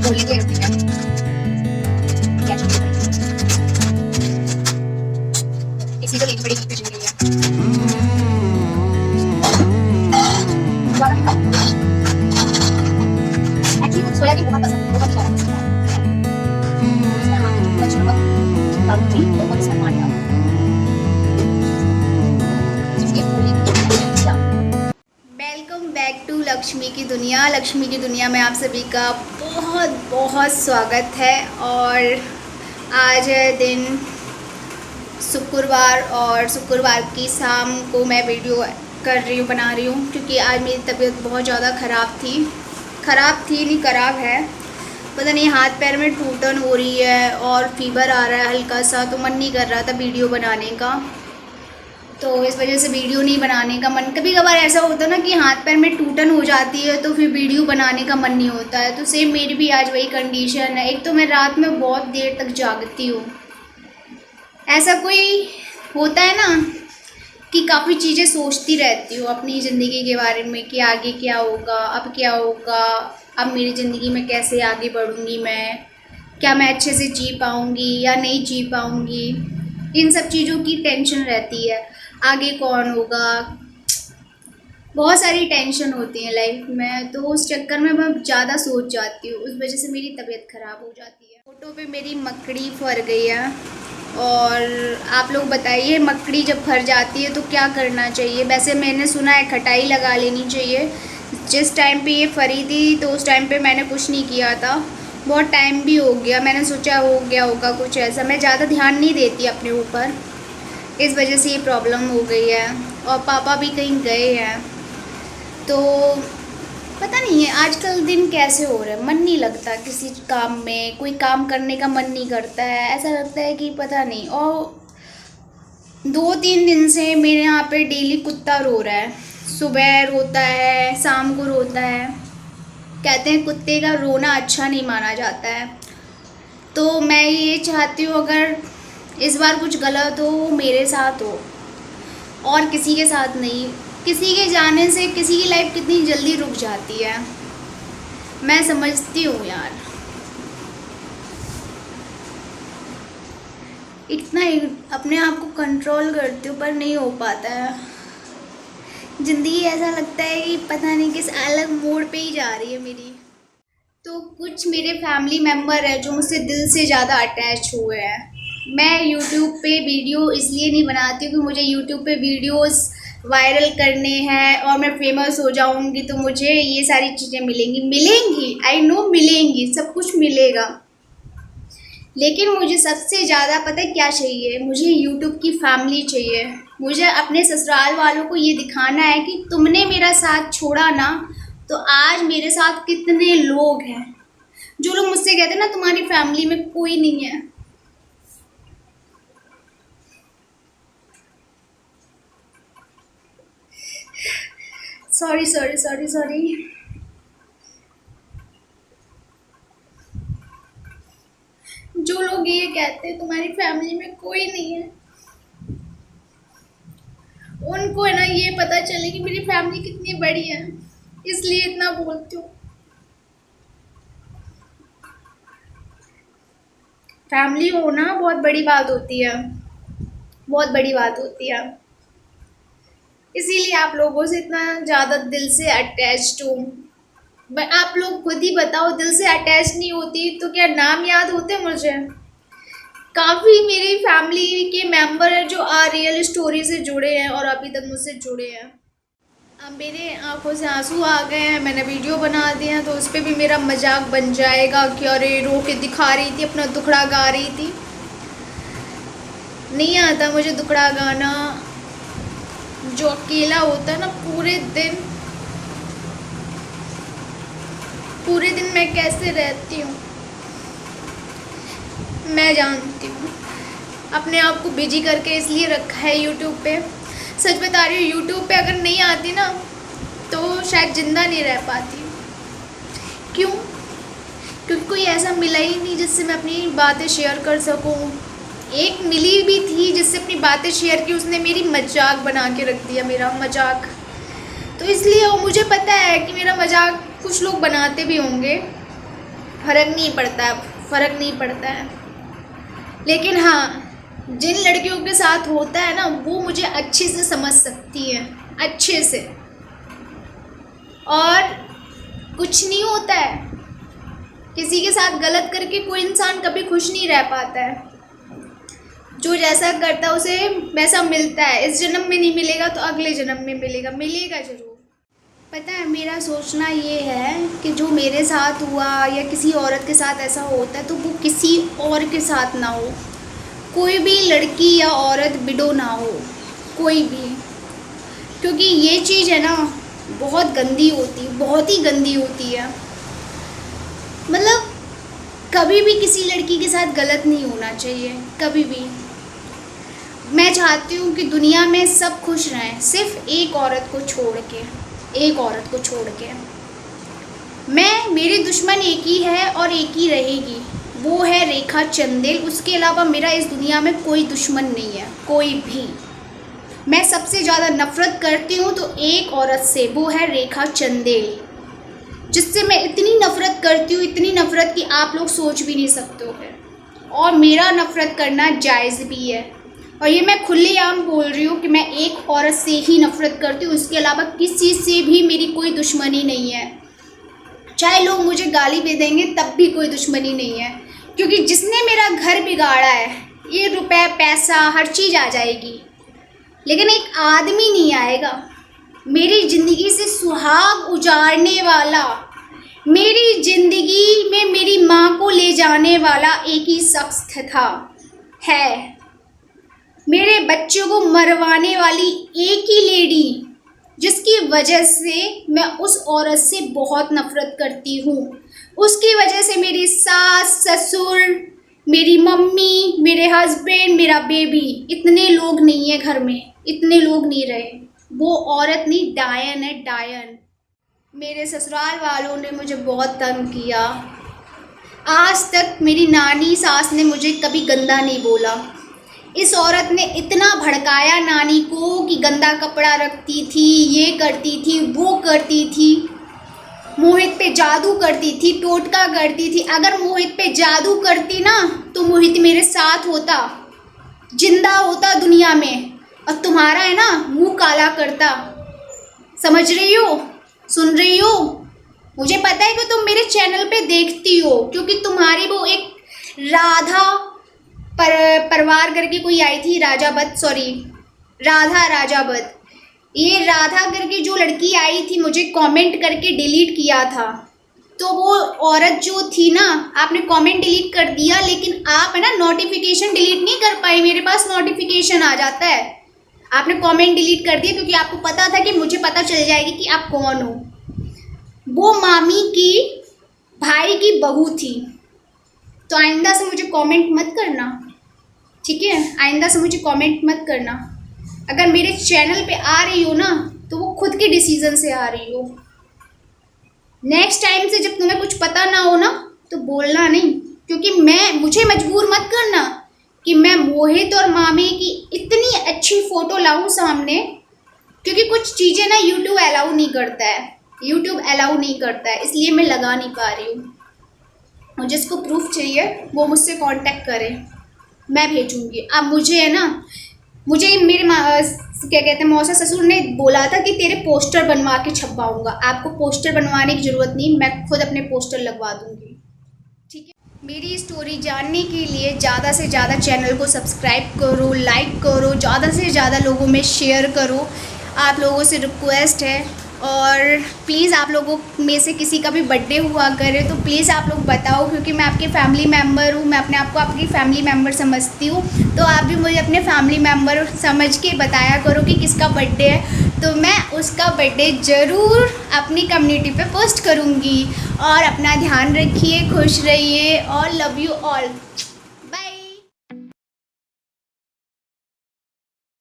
बोली तो एक क्या इसी को लेनी पड़ेगी कुछ नहीं है। एक्चुअली मुझे सोयाबीन बहुत पसंद है, बहुत अच्छा लगता है। इसमें नमक डालूंगी और इसमें पानी डालूंगी। वेलकम बैक टू लक्ष्मी की दुनिया। लक्ष्मी की दुनिया में आप सभी का बहुत बहुत स्वागत है। और आज है दिन शुक्रवार और शुक्रवार की शाम को मैं वीडियो कर रही हूँ, बना रही हूँ, क्योंकि आज मेरी तबीयत बहुत ज़्यादा ख़राब थी नहीं ख़राब है। पता नहीं हाथ पैर में टूटन हो रही है और फीवर आ रहा है हल्का सा, तो मन नहीं कर रहा था वीडियो बनाने का। तो इस वजह से वीडियो नहीं बनाने का मन, कभी कभार ऐसा होता है ना कि हाथ पैर में टूटन हो जाती है तो फिर वीडियो बनाने का मन नहीं होता है। तो सेम मेरी भी आज वही कंडीशन है। एक तो मैं रात में बहुत देर तक जागती हूँ। ऐसा कोई होता है ना कि काफ़ी चीज़ें सोचती रहती हूँ अपनी ज़िंदगी के बारे में कि आगे क्या होगा, अब क्या होगा, अब मेरी ज़िंदगी में कैसे आगे बढ़ूँगी मैं, क्या मैं अच्छे से जी पाऊँगी या नहीं जी पाऊँगी। इन सब चीज़ों की टेंशन रहती है। आगे कौन होगा, बहुत सारी टेंशन होती है लाइफ में। तो उस चक्कर में मैं ज़्यादा सोच जाती हूँ, उस वजह से मेरी तबीयत ख़राब हो जाती है। फोटो पे मेरी मकड़ी फर गई है। और आप लोग बताइए, मकड़ी जब फर जाती है तो क्या करना चाहिए। वैसे मैंने सुना है खटाई लगा लेनी चाहिए। जिस टाइम पे ये फरी थी तो उस टाइम पे मैंने कुछ नहीं किया था, बहुत टाइम भी हो गया। मैंने सोचा हो गया होगा कुछ ऐसा, मैं ज़्यादा ध्यान नहीं देती अपने ऊपर, इस वजह से ये प्रॉब्लम हो गई है। और पापा भी कहीं गए हैं तो पता नहीं है आजकल दिन कैसे हो रहे हैं। मन नहीं लगता किसी काम में, कोई काम करने का मन नहीं करता है। ऐसा लगता है कि पता नहीं। और 2-3 दिन से मेरे यहाँ पे डेली कुत्ता रो रहा है। सुबह रोता है, शाम को रोता है। कहते हैं कुत्ते का रोना अच्छा नहीं माना जाता है। तो मैं ये चाहती हूँ अगर इस बार कुछ गलत हो वो मेरे साथ हो और किसी के साथ नहीं। किसी के जाने से किसी की लाइफ कितनी जल्दी रुक जाती है, मैं समझती हूँ यार। इतना अपने आप को कंट्रोल करती हूँ पर नहीं हो पाता है। ज़िंदगी ऐसा लगता है कि पता नहीं किस अलग मोड़ पे ही जा रही है मेरी। तो कुछ मेरे फैमिली मेम्बर हैं जो मुझसे दिल से ज़्यादा अटैच हुए हैं। मैं यूट्यूब पे वीडियो इसलिए नहीं बनाती हूँ कि मुझे यूट्यूब पे वीडियोस वायरल करने हैं और मैं फेमस हो जाऊँगी तो मुझे ये सारी चीज़ें मिलेंगी। आई नो मिलेंगी, सब कुछ मिलेगा। लेकिन मुझे सबसे ज़्यादा पता है क्या चाहिए, मुझे यूट्यूब की फैमिली चाहिए। मुझे अपने ससुराल वालों को ये दिखाना है कि तुमने मेरा साथ छोड़ा ना, तो आज मेरे साथ कितने लोग हैं। जो लोग मुझसे कहते हैं ना तुम्हारी फैमिली में कोई नहीं है, सॉरी। जो लोग ये कहते हैं तुम्हारी फैमिली में कोई नहीं है, उनको है ना ये पता चले कि मेरी फैमिली कितनी बड़ी है, इसलिए इतना बोलती हूँ। फैमिली होना बहुत बड़ी बात होती है, बहुत बड़ी बात होती है। इसीलिए आप लोगों से इतना ज़्यादा दिल से अटैच्ड हूँ। आप लोग खुद ही बताओ, दिल से अटैच नहीं होती तो क्या नाम याद होते मुझे। काफ़ी मेरी फैमिली के मेंबर हैं जो रियल स्टोरी से जुड़े हैं और अभी तक मुझसे जुड़े हैं। अब मेरे आंखों से आंसू आ गए हैं, मैंने वीडियो बना दिए हैं तो उस पर भी मेरा मजाक बन जाएगा कि अरे रो के दिखा रही थी, अपना दुखड़ा गा रही थी। नहीं आता मुझे दुखड़ा गाना। जो अकेला होता है ना पूरे दिन मैं कैसे रहती हूँ मैं जानती हूँ। अपने आप को बिजी करके इसलिए रखा है यूट्यूब पे। सच बता रही हूँ, यूट्यूब पे अगर नहीं आती ना तो शायद ज़िंदा नहीं रह पाती। क्यों? क्योंकि कोई ऐसा मिला ही नहीं जिससे मैं अपनी बातें शेयर कर सकूँ। एक मिली भी थी जिससे अपनी बातें शेयर की, उसने मेरी मजाक बना के रख दिया, मेरा मजाक। तो इसलिए मुझे पता है कि मेरा मजाक कुछ लोग बनाते भी होंगे। फ़र्क नहीं पड़ता है। लेकिन हाँ, जिन लड़कियों के साथ होता है ना, वो मुझे अच्छे से समझ सकती है, अच्छे से। और कुछ नहीं होता है, किसी के साथ गलत करके कोई इंसान कभी खुश नहीं रह पाता है। जो जैसा करता है उसे वैसा मिलता है। इस जन्म में नहीं मिलेगा तो अगले जन्म में मिलेगा ज़रूर। पता है, मेरा सोचना ये है कि जो मेरे साथ हुआ या किसी औरत के साथ ऐसा होता है तो वो किसी और के साथ ना हो। कोई भी लड़की या औरत विडो ना हो, कोई भी। क्योंकि ये चीज़ है ना, बहुत गंदी होती है, बहुत ही गंदी होती है। मतलब कभी भी किसी लड़की के साथ गलत नहीं होना चाहिए, कभी भी। मैं चाहती हूँ कि दुनिया में सब खुश रहें, सिर्फ एक औरत को छोड़ के। मेरी दुश्मन एक ही है और एक ही रहेगी, वो है रेखा चंदेल। उसके अलावा मेरा इस दुनिया में कोई दुश्मन नहीं है, कोई भी। मैं सबसे ज़्यादा नफ़रत करती हूँ तो एक औरत से, वो है रेखा चंदेल, जिससे मैं इतनी नफ़रत करती हूँ, इतनी नफ़रत कि आप लोग सोच भी नहीं सकते हो। और मेरा नफ़रत करना जायज़ भी है, और ये मैं खुलेआम बोल रही हूँ कि मैं एक औरत से ही नफ़रत करती हूँ। इसके अलावा किसी से भी मेरी कोई दुश्मनी नहीं है। चाहे लोग मुझे गाली दे देंगे तब भी कोई दुश्मनी नहीं है, क्योंकि जिसने मेरा घर बिगाड़ा है, ये रुपए पैसा हर चीज़ आ जाएगी, लेकिन एक आदमी नहीं आएगा। मेरी ज़िंदगी से सुहाग उजाड़ने वाला, मेरी ज़िंदगी में मेरी माँ को ले जाने वाला एक ही शख्स है। मेरे बच्चों को मरवाने वाली एक ही लेडी, जिसकी वजह से मैं उस औरत से बहुत नफ़रत करती हूँ। उसकी वजह से मेरी सास, ससुर, मेरी मम्मी, मेरे हस्बैंड, मेरा बेबी, इतने लोग नहीं है घर में, इतने लोग नहीं रहे। वो औरत नहीं, डायन है, डायन। मेरे ससुराल वालों ने मुझे बहुत तंग किया। आज तक मेरी नानी सास ने मुझे कभी गंदा नहीं बोला। इस औरत ने इतना भड़काया नानी को कि गंदा कपड़ा रखती थी, ये करती थी, वो करती थी, मोहित पे जादू करती थी, टोटका करती थी। अगर मोहित पे जादू करती ना तो मोहित मेरे साथ होता, जिंदा होता दुनिया में, और तुम्हारा है ना मुंह काला करता। समझ रही हो, सुन रही हो? मुझे पता है कि तुम मेरे चैनल पे देखती हो, क्योंकि तुम्हारी वो एक राधा परवार करके कोई आई थी, राधा राजावत। ये राधा करके जो लड़की आई थी, मुझे कमेंट करके डिलीट किया था। तो वो औरत जो थी ना, आपने कमेंट डिलीट कर दिया, लेकिन आप है ना नोटिफिकेशन डिलीट नहीं कर पाई। मेरे पास नोटिफिकेशन आ जाता है। आपने कमेंट डिलीट कर दिया क्योंकि आपको पता था कि मुझे पता चल जाएगी कि आप कौन हो। वो मामी की भाई की बहू थी। तो आइंदा से मुझे कमेंट मत करना, ठीक है? आइंदा से मुझे कमेंट मत करना। अगर मेरे चैनल पे आ रही हो ना तो वो खुद के डिसीजन से आ रही हो। नेक्स्ट टाइम से जब तुम्हें कुछ पता ना हो ना तो बोलना नहीं, क्योंकि मुझे मजबूर मत करना कि मैं मोहित और मामी की इतनी अच्छी फ़ोटो लाऊं सामने, क्योंकि कुछ चीज़ें ना यूट्यूब अलाउ नहीं करता है, इसलिए मैं लगा नहीं पा रही हूँ। और जिसको प्रूफ चाहिए वो मुझसे कांटेक्ट करे, मैं भेजूँगी। अब मुझे है ना, मुझे मेरे क्या कहते हैं मौसा ससुर ने बोला था कि तेरे पोस्टर बनवा के छपवाऊँगा। आपको पोस्टर बनवाने की ज़रूरत नहीं, मैं खुद अपने पोस्टर लगवा दूँगी, ठीक है? मेरी स्टोरी जानने के लिए ज़्यादा से ज़्यादा चैनल को सब्सक्राइब करो, लाइक करो, ज़्यादा से ज़्यादा लोगों में शेयर करो। आप लोगों से रिक्वेस्ट है। और प्लीज़ आप लोगों में से किसी का भी बर्थडे हुआ करे तो प्लीज़ आप लोग बताओ, क्योंकि मैं आपके फैमिली मेम्बर हूँ, मैं अपने आप को आपकी फैमिली मेम्बर समझती हूँ। तो आप भी मुझे अपने फैमिली मेम्बर समझ के बताया करो कि किसका बर्थडे है, तो मैं उसका बर्थडे ज़रूर अपनी कम्युनिटी पे पोस्ट करूँगी। और अपना ध्यान रखिए, खुश रहिए और लव यू ऑल।